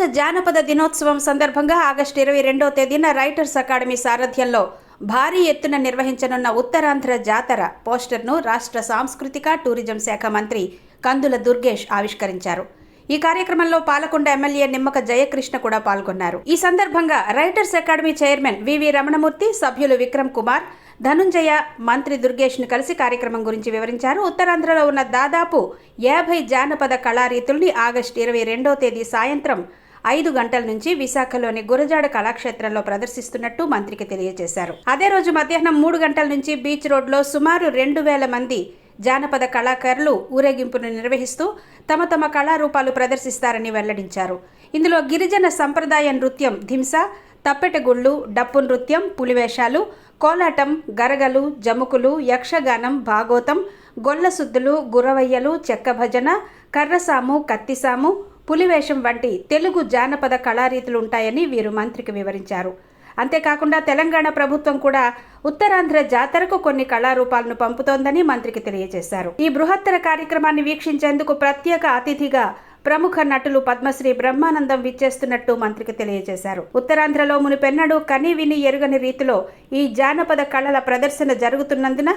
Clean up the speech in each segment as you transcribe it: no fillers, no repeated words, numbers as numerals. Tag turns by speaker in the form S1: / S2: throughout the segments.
S1: ప్రపంచ జానపద దినోత్సవం సందర్భంగా ఆగస్టు 22వ తేదీన రైటర్స్ అకాడమీ సారథ్యంలో భారీ ఎత్తున నిర్వహించనున్న ఉత్తరాంధ్ర జాతర పోస్టర్ను రాష్ట్ర సాంస్కృతిక టూరిజం శాఖ మంత్రి కందుల దుర్గేష్ ఆవిష్కరించారు. ఈ కార్యక్రమంలో పాలకొండ ఎమ్మెల్యే నిమ్మక జయకృష్ణ కూడా పాల్గొన్నారు. ఈ సందర్భంగా రైటర్స్ అకాడమీ చైర్మన్ వివి రమణమూర్తి, సభ్యులు విక్రమ్ కుమార్, ధనుంజయ మంత్రి దుర్గేష్ను కలిసి కార్యక్రమం గురించి వివరించారు. ఉత్తరాంధ్రలో ఉన్న దాదాపు 50 జానపద కళారీతుల్ని ఆగస్టు 22వ తేదీ సాయంత్రం 5 గంటల నుంచి విశాఖలోని గురజాడ కళాక్షేత్రంలో ప్రదర్శిస్తున్నట్టు మంత్రికి తెలియజేశారు. అదే రోజు మధ్యాహ్నం 3 గంటల నుంచి బీచ్ రోడ్లో సుమారు 2000 మంది జానపద కళాకారులు ఊరేగింపును నిర్వహిస్తూ తమ తమ కళారూపాలు ప్రదర్శిస్తారని వెల్లడించారు. ఇందులో గిరిజన సంప్రదాయ నృత్యం ధింస, తప్పెటగుళ్ళు, డప్పు నృత్యం, పులివేషాలు, కోలాటం, గరగలు, జముకులు, యక్షగానం, భాగోతం, గొల్లసుద్దులు, గురవయ్యలు, చెక్క భజన, కర్రసాము, కత్తిసాము, పులివేషం వంటి తెలుగు జానపద కళారీతులుంటాయని వీరు మంత్రికి వివరించారు. అంతేకాకుండా తెలంగాణ ప్రభుత్వం కూడా ఉత్తరాంధ్ర జాతరకు కొన్ని కళారూపాలను పంపుతోందని మంత్రికి తెలియజేశారు. ఈ బృహత్తర కార్యక్రమాన్ని వీక్షించేందుకు ప్రత్యేక అతిథిగా ప్రముఖ నటులు పద్మశ్రీ బ్రహ్మానందం విచ్చేస్తున్నట్టు మంత్రికి తెలియజేశారు. ఉత్తరాంధ్రలో మునుపెన్నడూ కని విని ఎరుగని రీతిలో ఈ జానపద కళల ప్రదర్శన జరుగుతున్నందున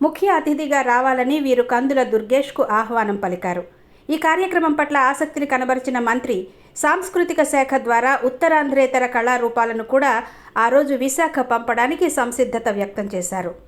S1: ముఖ్య అతిథిగా రావాలని వీరు కందుల దుర్గేష్కు ఆహ్వానం పలికారు. ఈ కార్యక్రమం పట్ల ఆసక్తిని కనబరిచిన మంత్రి సాంస్కృతిక శాఖ ద్వారా ఉత్తరాంధ్రేతర కళారూపాలను కూడా ఆ రోజు విశాఖ పంపడానికి సంసిద్ధత వ్యక్తం చేశారు.